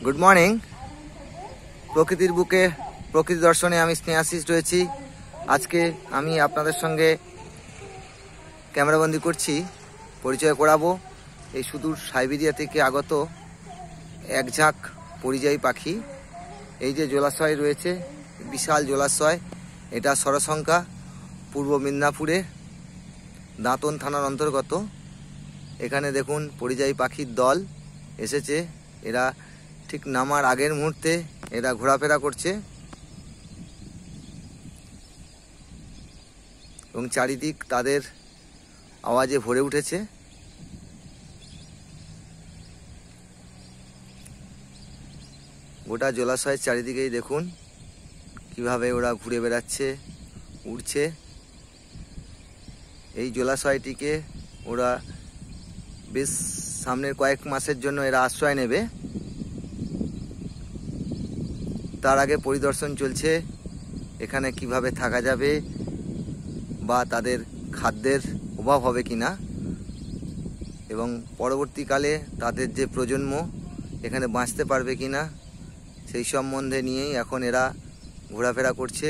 Good morning. প্রকৃতির বুকে প্রকৃতি দর্শনে আমি স্নেহাশিস রয়েছি। আজকে আমি আপনাদের সঙ্গে ক্যামেরাবন্দি করছি, পরিচয় করাবো এই সুদূর সাইবেরিয়া থেকে আগত এক ঝাঁক পরিযায়ী পাখি। এই যে জলাশয় রয়েছে, বিশাল জলাশয়, এটা সরসংখ্যা, পূর্ব মিদনাপুরে দাঁতন থানার অন্তর্গত। এখানে দেখুন পরিযায়ী পাখির দল এসেছে। এরা ঠিক নামার আগের মুহূর্তে এরা ঘোরাফেরা করছে এবং চারিদিক তাদের আওয়াজে ভরে উঠেছে। গোটা জলাশয়ের চারিদিকেই দেখুন কিভাবে ওরা ঘুরে বেড়াচ্ছে, উড়ছে। এই জলাশয়টিকে ওরা বেশ সামনের কয়েক মাসের জন্য এরা আশ্রয় নেবে। তার আগে পরিদর্শন চলছে এখানে কিভাবে থাকা যাবে বা তাদের খাদ্যের অভাব হবে কিনা, এবং পরবর্তীকালে তাদের যে প্রজন্ম এখানে বাঁচতে পারবে কিনা সেই সম্বন্ধে নিয়েই এখন এরা ঘোরাফেরা করছে।